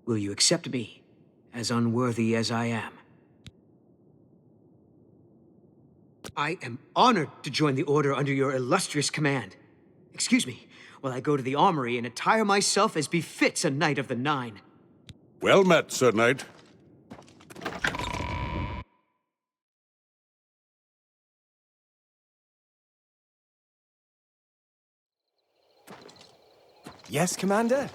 Will you accept me, as unworthy as I am? I am honored to join the Order under your illustrious command. Excuse me, while I go to the armory and attire myself as befits a Knight of the Nine. Well met, Sir Knight. Yes, Commander?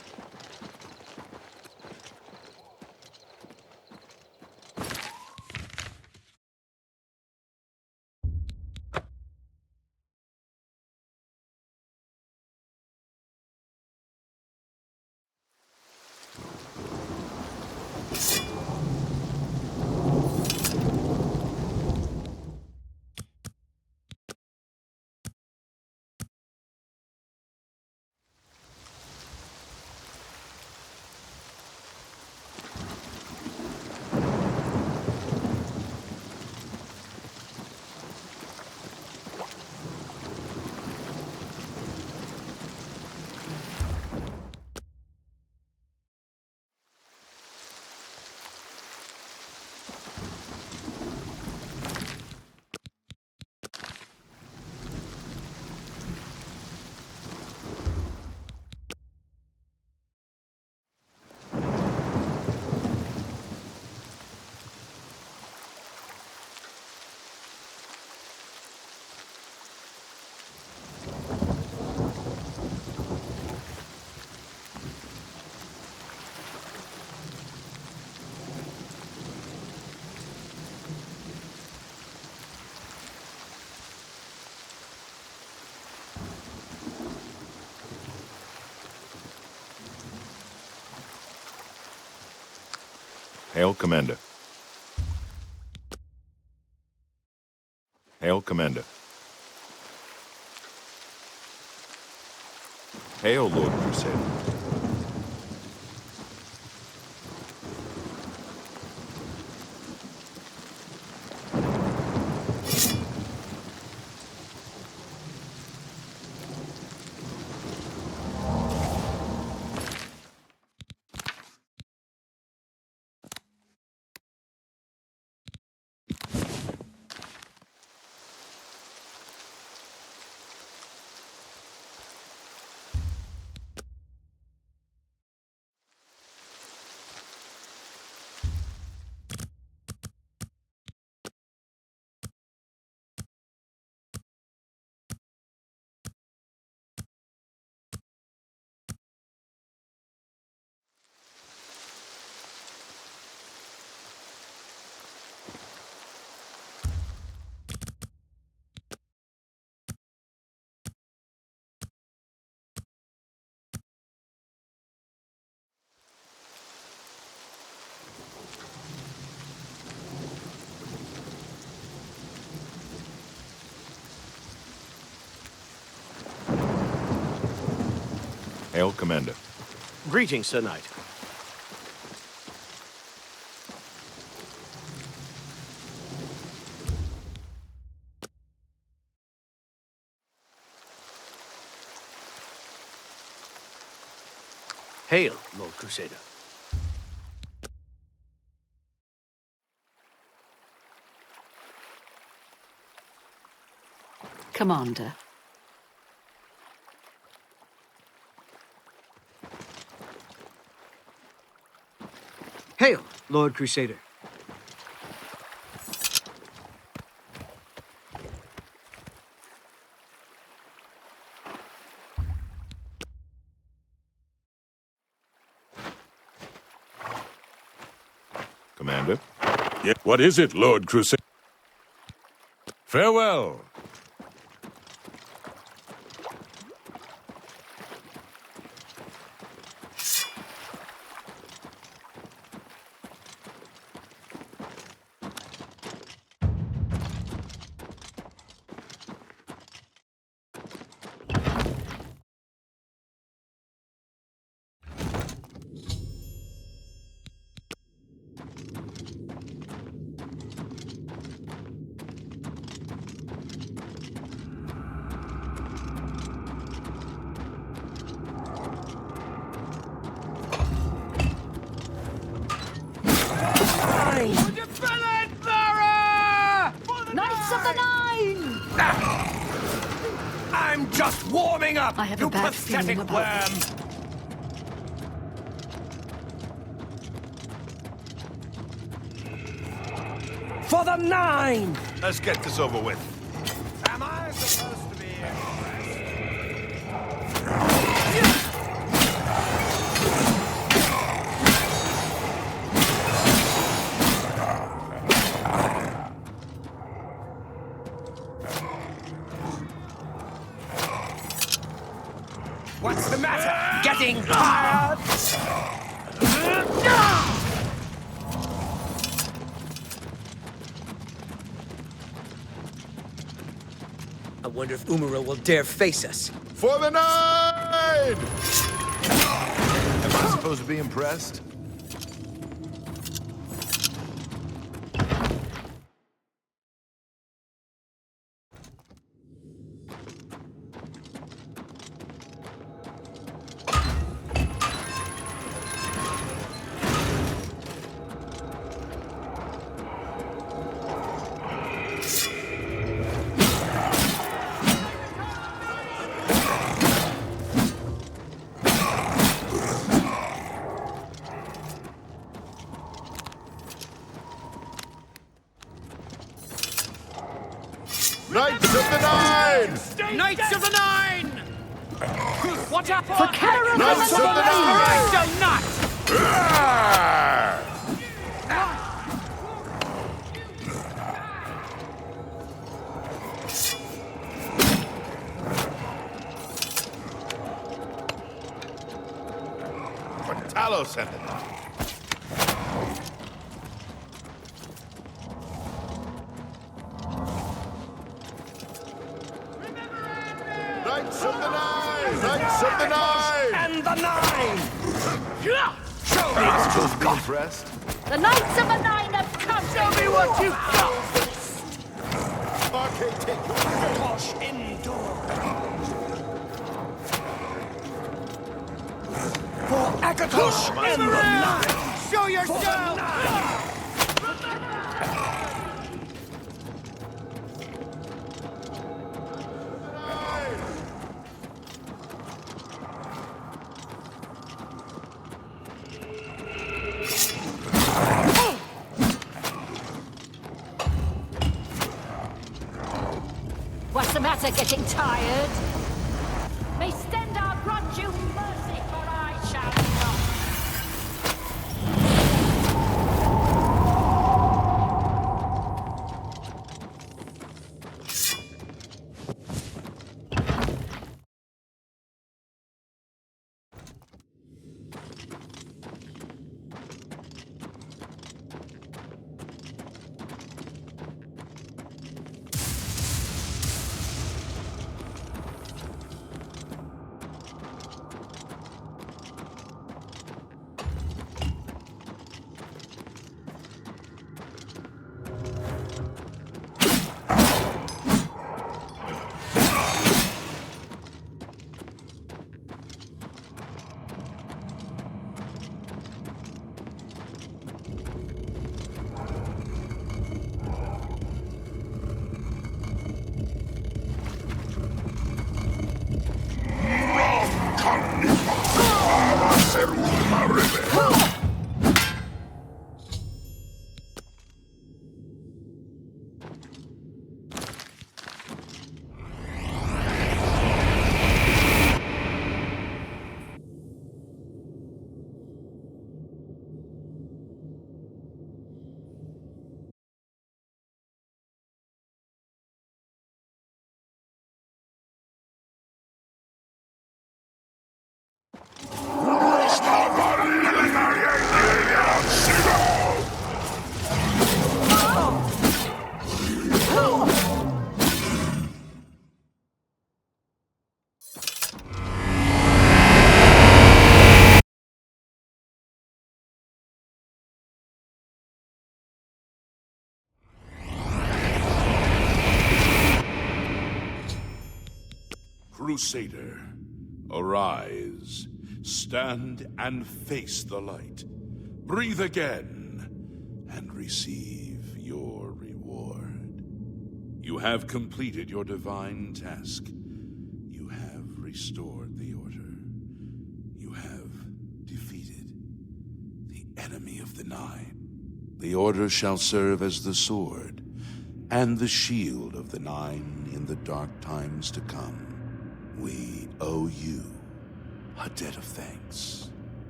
Hail, Commander. Hail, Commander. Hail, Lord Crusader. Hail, Commander. Greetings, Sir Knight. Hail, Lord Crusader. Commander. Hail, Lord Crusader. Commander? Yeah, what is it, Lord Crusader? Farewell. Knights of the Nine! I'm just warming up, I have you a bad feeling pathetic about worm! For the Nine! Let's get this over with. Am I supposed to be What's the matter? Getting tired? I wonder if Umaro will dare face us. For the Nine! Am I supposed to be impressed? Knights of the Nine! Knights of the Nine! What happened? For Kara Knights of the Nine! Right, not! For Talos and it. Knights of the Nine! Knights of the Nine! And the Nine! Show me Am I what supposed you've to be got! impressed? The Knights of the Nine have come! Show me what you've got! Arcade, take your Wash indoor! For Akatosh and the Nine! Show yourself! What's the matter, getting tired? May Stendar grant you mercy, for I shall not. Crusader, arise. Stand and face the light. Breathe again and receive your reward. You have completed your divine task. You have restored the Order. You have defeated the enemy of the Nine. The Order shall serve as the sword and the shield of the Nine in the dark times to come. We owe you a debt of thanks.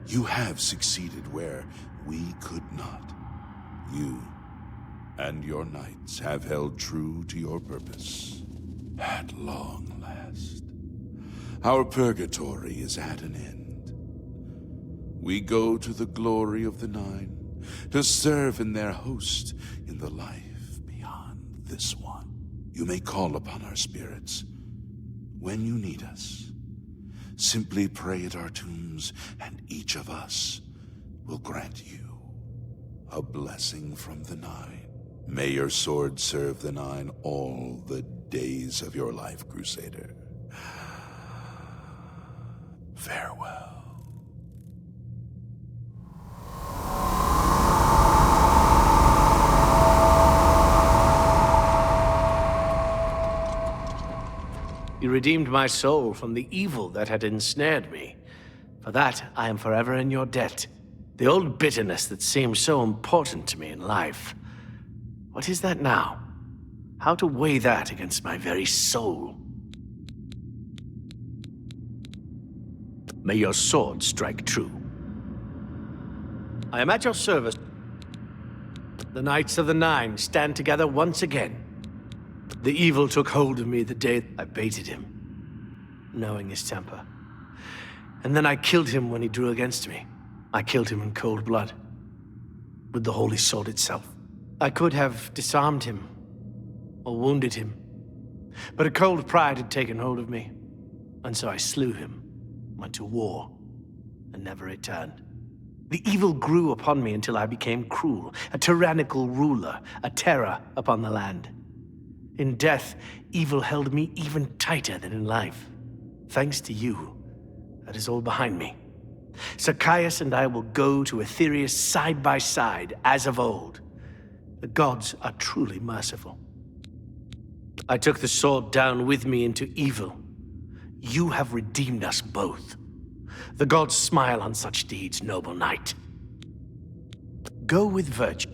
You have succeeded where we could not. You and your knights have held true to your purpose. At long last, our purgatory is at an end. We go to the glory of the Nine to serve in their host in the life beyond this one. You may call upon our spirits when you need us. Simply pray at our tombs, and each of us will grant you a blessing from the Nine. May your sword serve the Nine all the days of your life, Crusader. Farewell. You redeemed my soul from the evil that had ensnared me. For that, I am forever in your debt. The old bitterness that seemed so important to me in life. What is that now? How to weigh that against my very soul? May your sword strike true. I am at your service. The Knights of the Nine stand together once again. The evil took hold of me the day I baited him, knowing his temper. And then I killed him when he drew against me. I killed him in cold blood, with the holy sword itself. I could have disarmed him, or wounded him, but a cold pride had taken hold of me, and so I slew him, went to war, and never returned. The evil grew upon me until I became cruel, a tyrannical ruler, a terror upon the land. In death, evil held me even tighter than in life. Thanks to you, that is all behind me. Zacchaeus and I will go to Aetherius side by side, as of old. The gods are truly merciful. I took the sword down with me into evil. You have redeemed us both. The gods smile on such deeds, noble knight. Go with virtue.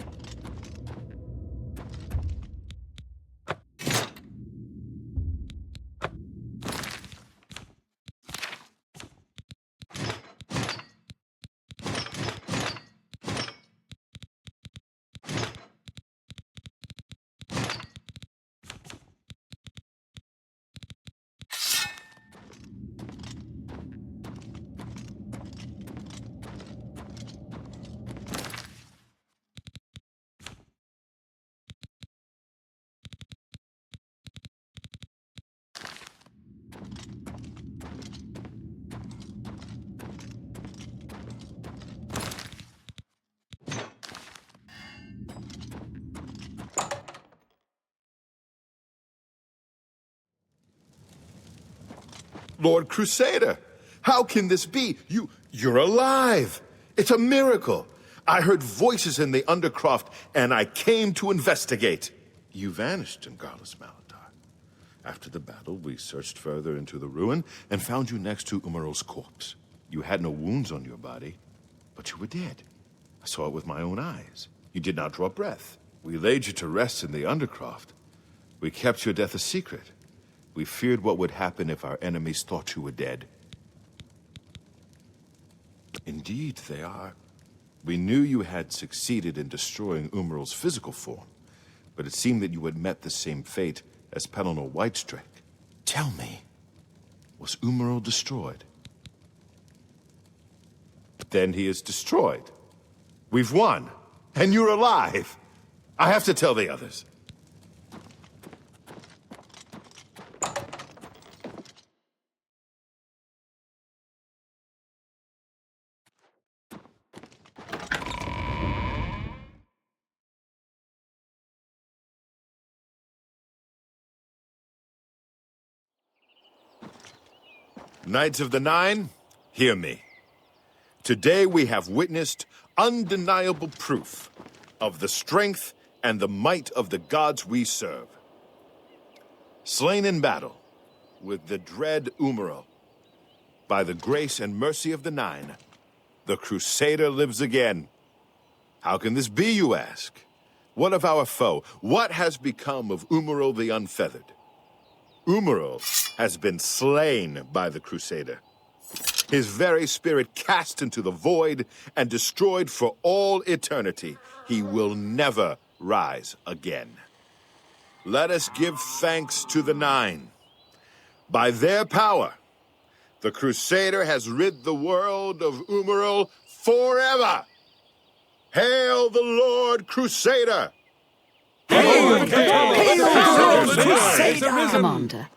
Lord Crusader, how can this be? You're alive! It's a miracle! I heard voices in the Undercroft, and I came to investigate. You vanished in Garlus Malatar. After the battle, we searched further into the ruin and found you next to Umaral's corpse. You had no wounds on your body, but you were dead. I saw it with my own eyes. You did not draw breath. We laid you to rest in the Undercroft. We kept your death a secret. We feared what would happen if our enemies thought you were dead. Indeed, they are. We knew you had succeeded in destroying Umaral's physical form, but it seemed that you had met the same fate as Pelennor Whitestrake. Tell me, was Umaral destroyed? Then he is destroyed. We've won, and you're alive. I have to tell the others. Knights of the Nine, hear me. Today we have witnessed undeniable proof of the strength and the might of the gods we serve. Slain in battle with the dread Umaro, by the grace and mercy of the Nine, the Crusader lives again. How can this be, you ask? What of our foe? What has become of Umaro the Unfeathered? Umaro has been slain by the Crusader. His very spirit cast into the void and destroyed for all eternity. He will never rise again. Let us give thanks to the Nine. By their power, the Crusader has rid the world of Umaro forever. Hail the Lord Crusader! Commander,